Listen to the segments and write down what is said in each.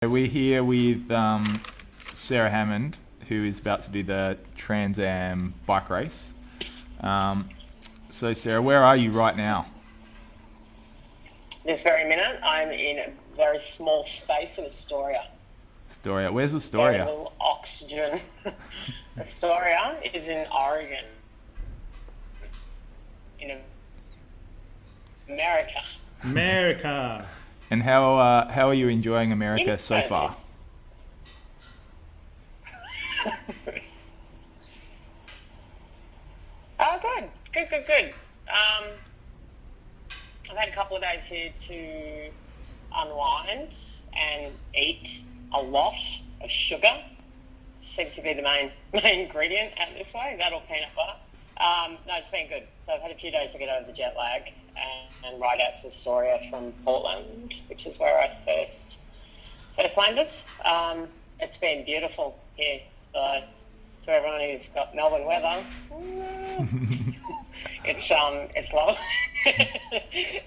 We're here with Sarah Hammond, who is about to do the Trans Am bike race. So, Sarah, where are you right now? This very minute, I'm in a very small space in Astoria. Astoria. Where's Very Astoria? little oxygen. Astoria is in Oregon, in America. America. And how are you enjoying America so far? Oh, good. I've had a couple of days here to unwind and eat a lot of sugar. Seems to be the main ingredient out this way, that or peanut butter. No, it's been good. So I've had a few days to get over the jet lag and ride out to Astoria from Portland, which is where I first landed. It's been beautiful here. So to everyone who's got Melbourne weather, it's lovely.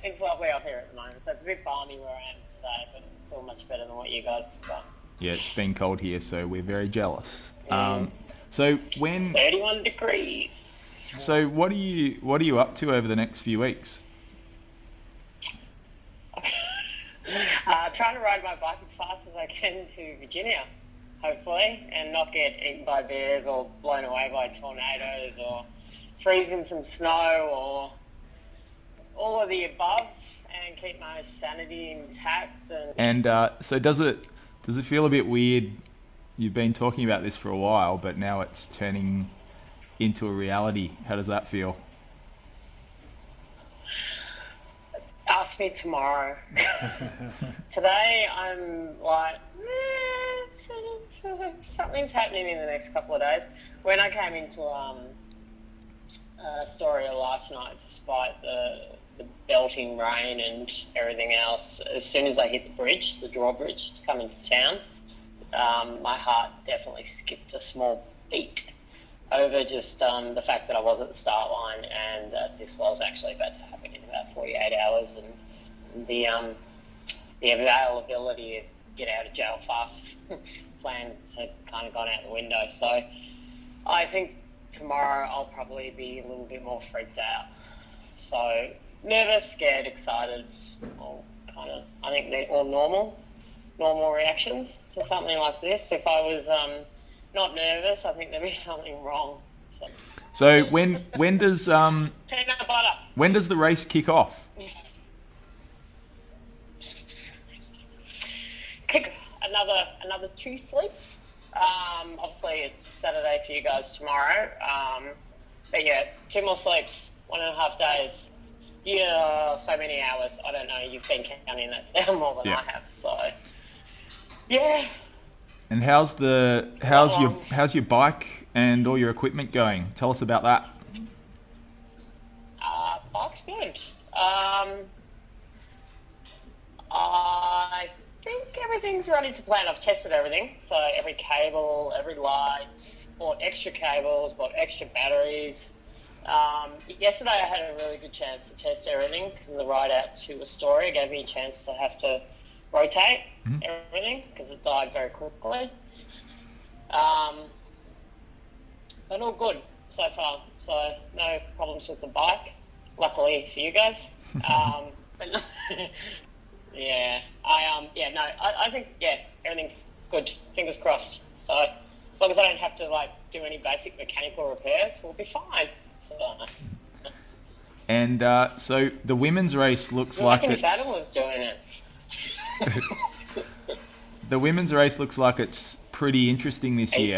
It's lovely up here at the moment. So it's a bit balmy where I am today, but it's all much better than what you guys have got. Yeah, it's been cold here, so we're very jealous. Mm. So when 31 degrees. So what are you up to over the next few weeks? Trying to ride my bike as fast as I can to Virginia, hopefully, and not get eaten by bears or blown away by tornadoes or freeze in some snow or all of the above, and keep my sanity intact. And so does it feel a bit weird? You've been talking about this for a while, but now it's turning into a reality. How does that feel? Ask me tomorrow. Today I'm like, something's happening in the next couple of days. When I came into Astoria last night, despite the belting rain and everything else, as soon as I hit the bridge, the drawbridge to come into town, my heart definitely skipped a small beat over just the fact that I was at the start line and that this was actually about to happen in about 48 hours, and the availability of get out of jail fast plans had kind of gone out the window. So I think tomorrow I'll probably be a little bit more freaked out. So nervous, scared, excited, all kind of, I think they're all normal reactions to something like this. If I was not nervous, I think there'd be something wrong. So when does peanut butter. when does the race kick off? Kick another 2 sleeps. Obviously it's Saturday for you guys tomorrow. But yeah, 2 more sleeps, 1.5 days. Yeah, so many hours. I don't know. You've been counting that down more than I have. So yeah. And how's your bike and all your equipment going? Tell us about that. Bike's good. I think everything's running to plan. I've tested everything. So every cable, every light, bought extra cables, bought extra batteries. Yesterday I had a really good chance to test everything because of the ride out to Astoria gave me a chance to have to rotate everything because it died very quickly. But all good so far. So no problems with the bike, luckily for you guys. But yeah, I think everything's good. Fingers crossed. So as long as I don't have to do any basic mechanical repairs, we'll be fine. So, And so the women's race looks like it's... Adam was doing it. The women's race looks like it's pretty interesting this year.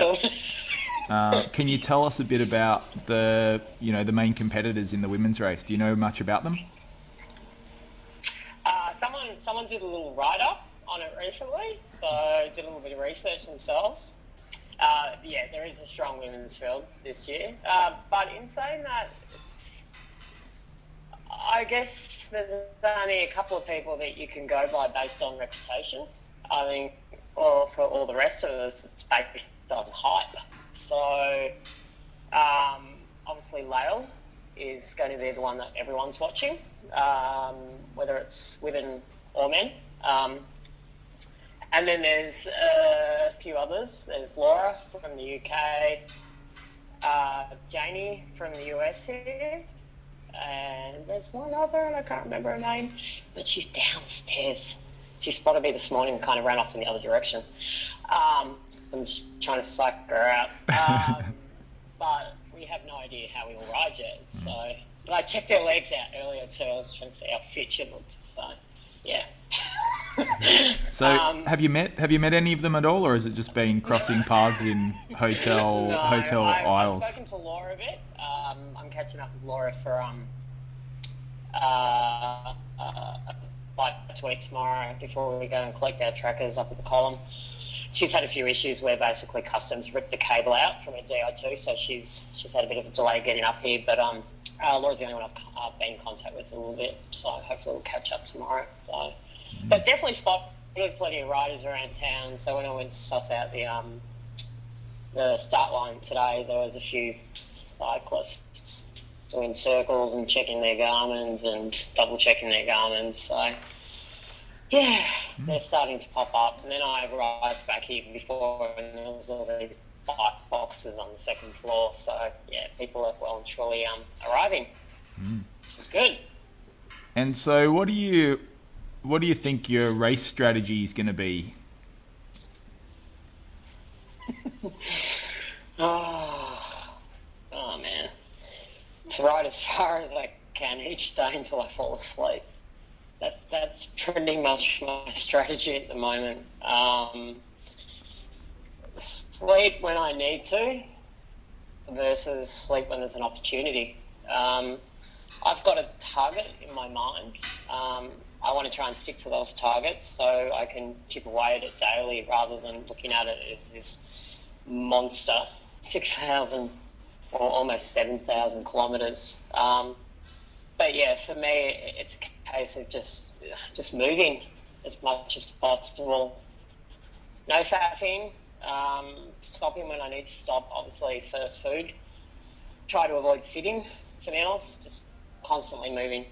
Can you tell us a bit about the main competitors in the women's race? Do you know much about them? Someone did a little write-up on it recently, so did a little bit of research themselves. There is a strong women's field this year. But in saying that, I guess there's only a couple of people that you can go by based on reputation. I think, or for all the rest of us, it's based on hype. So, obviously, Lael is going to be the one that everyone's watching, whether it's women or men. And then there's a few others. There's Laura from the UK, Janie from the US here, and there's one other, and I can't remember her name, but she's downstairs. She spotted me this morning and kind of ran off in the other direction. So I'm just trying to psych her out. But we have no idea how we will ride yet. So, but I checked her legs out earlier too. I was trying to see how fit she looked. So, yeah. So, have you met any of them at all, or has it just been crossing paths in hotel aisles? I've spoken to Laura a bit. I'm catching up with Laura for bike to eat tomorrow before we go and collect our trackers up at the column. She's had a few issues where basically customs ripped the cable out from her Di2, so she's had a bit of a delay getting up here. But Laura's the only one I've been in contact with a little bit, so hopefully we'll catch up tomorrow. So, but definitely spotted plenty of riders around town. So when I went to suss out the start line today, there was a few cyclists doing circles and checking their Garmins and double checking their Garmins. So yeah, they're starting to pop up. And then I arrived back here before, and there was all these bike boxes on the second floor. So yeah, people are well and truly arriving, which is good. And so, what do you think your race strategy is going to be? Oh man, to ride as far as I can each day until I fall asleep. That's pretty much my strategy at the moment. Sleep when I need to versus sleep when there's an opportunity. I've got a target in my mind. I want to try and stick to those targets so I can chip away at it daily rather than looking at it as this monster, 6,000 or almost 7,000 kilometres. But yeah, for me, it's a case of just moving as much as possible. No faffing, stopping when I need to stop, obviously, for food. Try to avoid sitting for meals, just constantly moving,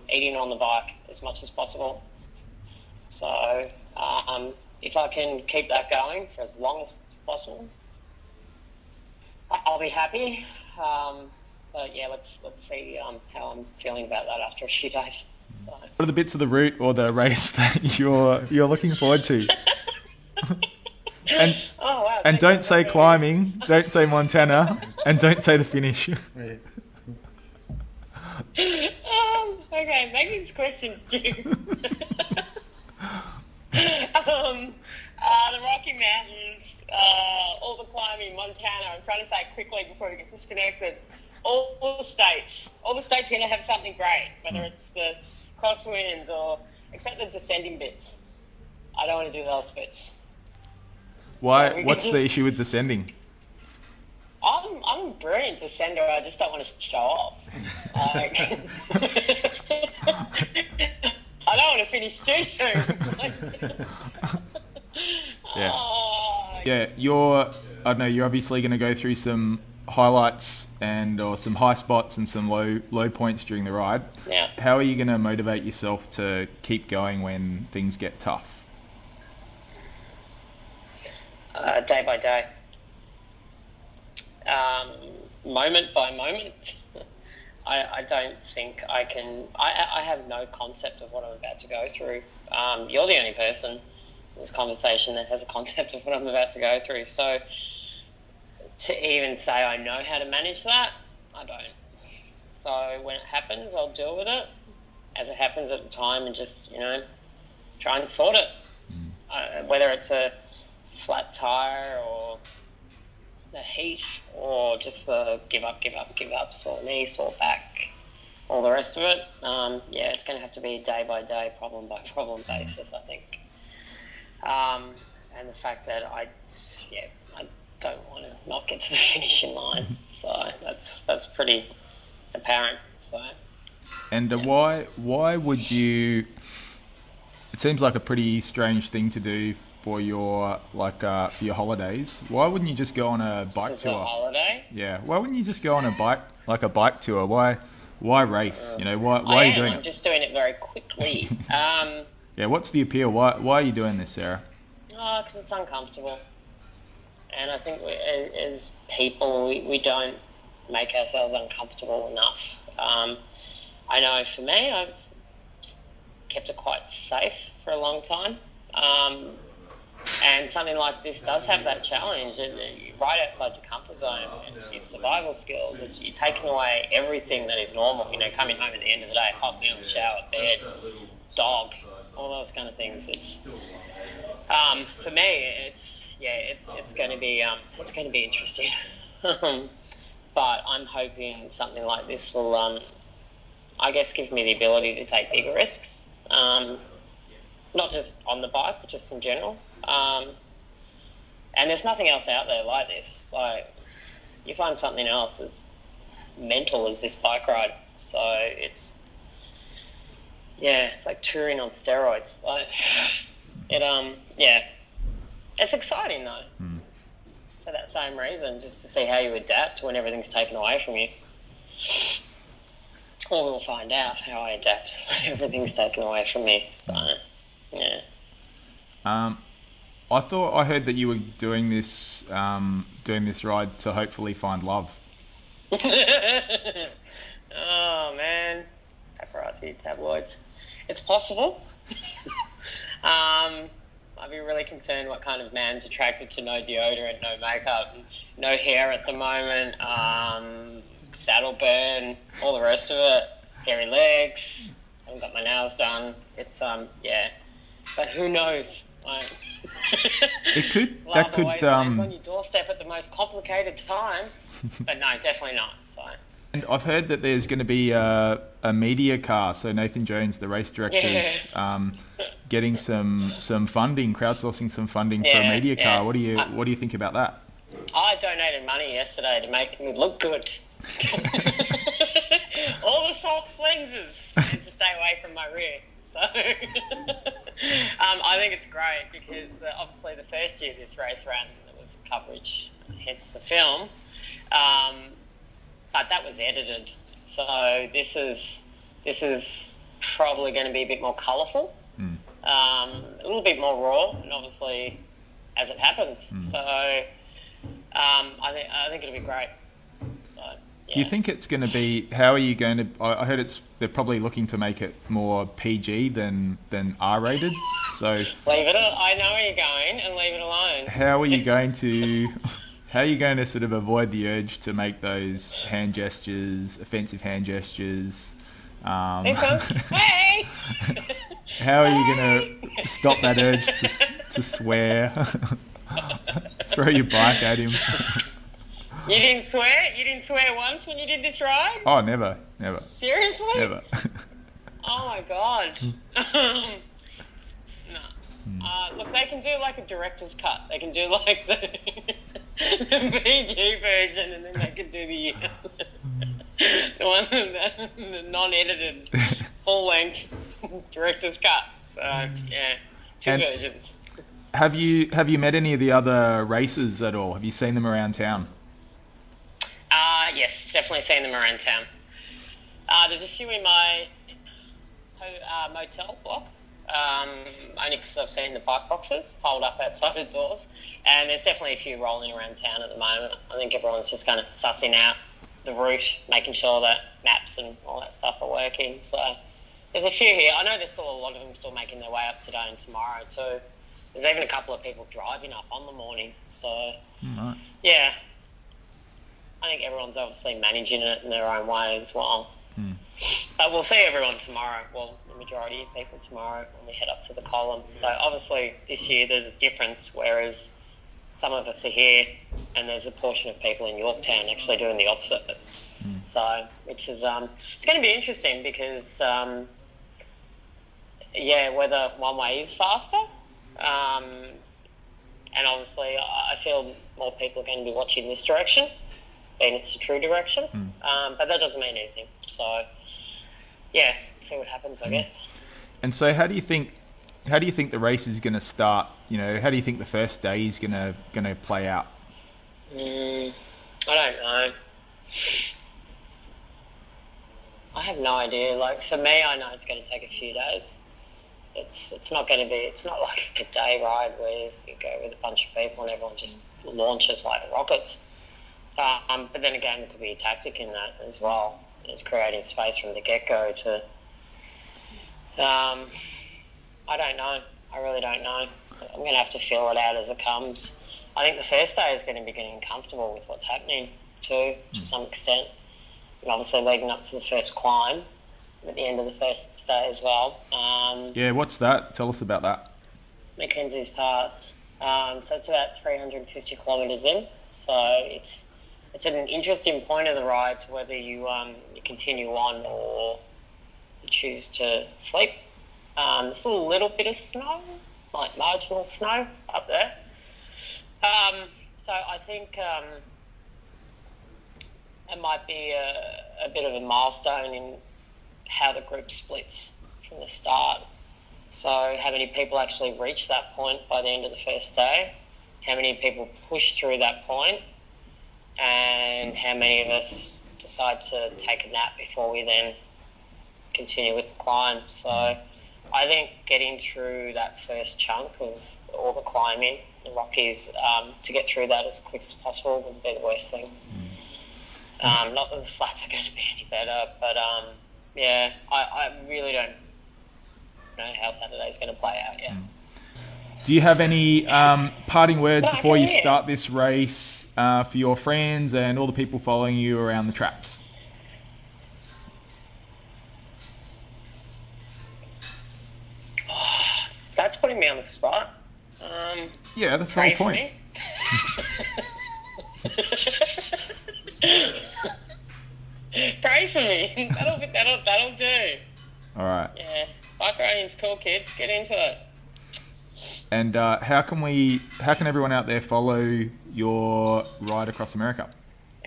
eating on the bike as much as possible. So if I can keep that going for as long as possible, I'll be happy. But yeah, let's see how I'm feeling about that after a few days. So. What are the bits of the route or the race that you're looking forward to? And oh, wow, and don't say climbing, don't say Montana, and don't say the finish. Okay, make these questions too. The Rocky Mountains, all the climbing, Montana. I'm trying to say it quickly before we get disconnected. All the states are going to have something great, whether it's the crosswinds or except the descending bits. I don't want to do those bits. Why? So what's the issue with descending? I'm a brilliant descender. I just don't want to show off. Like, I don't want to finish too soon. Yeah. You're obviously going to go through some highlights or some high spots and some low points during the ride. Yeah. How are you going to motivate yourself to keep going when things get tough? Day by day. Moment by moment. I don't think I can. I have no concept of what I'm about to go through. You're the only person in this conversation that has a concept of what I'm about to go through. So to even say I know how to manage that, I don't. So when it happens, I'll deal with it as it happens at the time and just, try and sort it. Whether it's a flat tire or the heat or just the give up, sore knee, sore back, all the rest of it. It's going to have to be a day-by-day, problem-by-problem basis, I think. And the fact that I don't want to not get to the finishing line. So that's pretty apparent. So. And why would you... It seems like a pretty strange thing to do for your for your holidays. Why wouldn't you just go on a bike tour? A holiday? Yeah. Why wouldn't you just go on a bike tour? Why race? Why are you doing it? I'm just doing it very quickly. Yeah, what's the appeal? Why are you doing this, Sarah? Oh, because it's uncomfortable. And I think as people, we don't make ourselves uncomfortable enough. I know for me, I've kept it quite safe for a long time. And something like this does have that challenge. You're right outside your comfort zone. It's your survival skills. You're taking away everything that is normal. Coming home at the end of the day, hot meal, shower, bed, dog, all those kind of things. It's for me, it's going to be interesting. But I'm hoping something like this will, I guess, give me the ability to take bigger risks. Not just on the bike, but just in general. And there's nothing else out there like this. Like, you find something else as mental as this bike ride. So it's like touring on steroids. Like, it's exciting though. For that same reason, just to see how you adapt when everything's taken away from you. Or we'll find out how I adapt when everything's taken away from me. So, yeah. I heard that you were doing this ride to hopefully find love. Oh man, paparazzi tabloids. It's possible. I'd be really concerned what kind of man's attracted to no deodorant, no makeup, no hair at the moment, saddle burn, all the rest of it, hairy legs, haven't got my nails done. It's but who knows? Like, that could lands on your doorstep at the most complicated times, but no, definitely not. So. And I've heard that there's going to be a media car. So Nathan Jones, the race director, is getting some funding, crowdsourcing some funding for a media car. What do you think about that? I donated money yesterday to make me look good. All the soft lenses and to stay away from my rear. So I think it's great because obviously the first year this race ran, there was coverage, hence the film. But that was edited, so this is probably going to be a bit more colourful, a little bit more raw, and obviously as it happens. So I think it'll be great. So. Yeah. Do you think it's going to be? How are you going to? I heard they're probably looking to make it more PG than R-rated. So leave it. I know where you're going, and leave it alone. How are you going to? How are you going to sort of avoid the urge to make those hand gestures, offensive hand gestures? Hey! How are you going to stop that urge to swear? Throw your bike at him. You didn't swear? You didn't swear once when you did this ride? Oh, never. Seriously? Never. Oh my god. No. Look, they can do like a director's cut. They can do like the PG version, and then they can do the non-edited, full-length director's cut. So yeah, two versions. Have you met any of the other racers at all? Have you seen them around town? Yes, definitely seen them around town. There's a few in my motel block, only because I've seen the bike boxes piled up outside the doors, and there's definitely a few rolling around town at the moment. I think everyone's just kind of sussing out the route, making sure that maps and all that stuff are working. So there's a few here. I know there's still a lot of them still making their way up today and tomorrow too. There's even a couple of people driving up on the morning. So, yeah. I think everyone's obviously managing it in their own way as well. But we'll see everyone tomorrow. Well, the majority of people tomorrow when we head up to the column. So obviously this year there's a difference, whereas some of us are here and there's a portion of people in Yorktown actually doing the opposite. So, which is, it's going to be interesting because, whether one way is faster, and obviously I feel more people are going to be watching this direction, being it's the true direction, but that doesn't mean anything. So, yeah, see what happens, I guess. And so, how do you think the race is going to start? You know, how do you think the first day is going to play out? I don't know. I have no idea. Like, for me, I know it's going to take a few days. it's not going to be. It's not like a day ride where you go with a bunch of people and everyone just launches like rockets. But then again, there could be a tactic in that as well. It's creating space from the get-go to... I don't know. I really don't know. I'm going to have to feel it out as it comes. I think the first day is going to be getting comfortable with what's happening too, to some extent. And obviously leading up to the first climb at the end of the first day as well. Yeah, what's that? Tell us about that. Mackenzie's Pass. So it's about 350 kilometres in. So it's an interesting point of the ride to whether you continue on or you choose to sleep. There's a little bit of snow, like marginal snow up there. So I think it might be a bit of a milestone in how the group splits from the start. So how many people actually reach that point by the end of the first day, how many people push through that point, and how many of us decide to take a nap before we then continue with the climb. So I think getting through that first chunk of all the climbing, the Rockies, to get through that as quick as possible would be the worst thing. Not that the flats are going to be any better, but yeah, I really don't know how Saturday's going to play out yet. Do you have any parting words before you start this race for your friends and all the people following you around the traps? That's putting me on the spot. Yeah, that's the whole point. Pray for me. That'll do. All right. Yeah, bike riding's cool, kids. Get into it. And how can everyone out there follow your ride across America?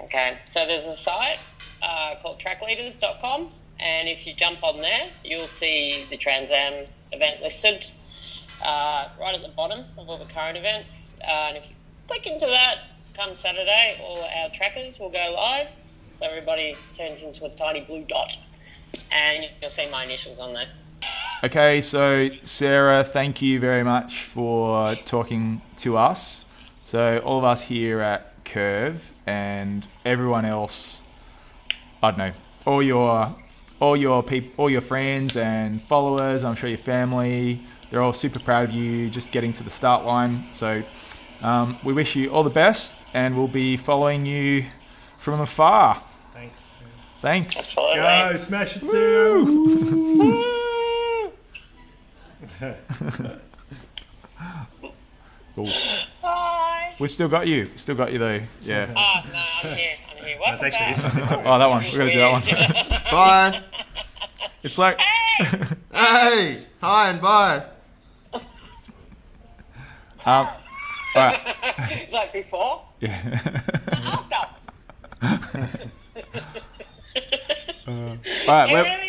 Okay, so there's a site called trackleaders.com, and if you jump on there, you'll see the Trans Am event listed right at the bottom of all the current events. And if you click into that, come Saturday, all our trackers will go live. So everybody turns into a tiny blue dot, and you'll see my initials on there. Okay, so Sarah, thank you very much for talking to us. So all of us here at Curve and everyone else, I don't know, all your people, all your friends and followers, I'm sure your family, they're all super proud of you just getting to the start line. So we wish you all the best, and we'll be following you from afar. Thanks. Absolutely. Go, smash it, Sarah. Cool. Bye. We've still got you. Though. Yeah. No, I'm here. Welcome That's actually back. this one. Oh, that one. We're gonna do that one. Bye. It's like. Hey. Hi and bye. All right. Like before? Yeah. After. All right.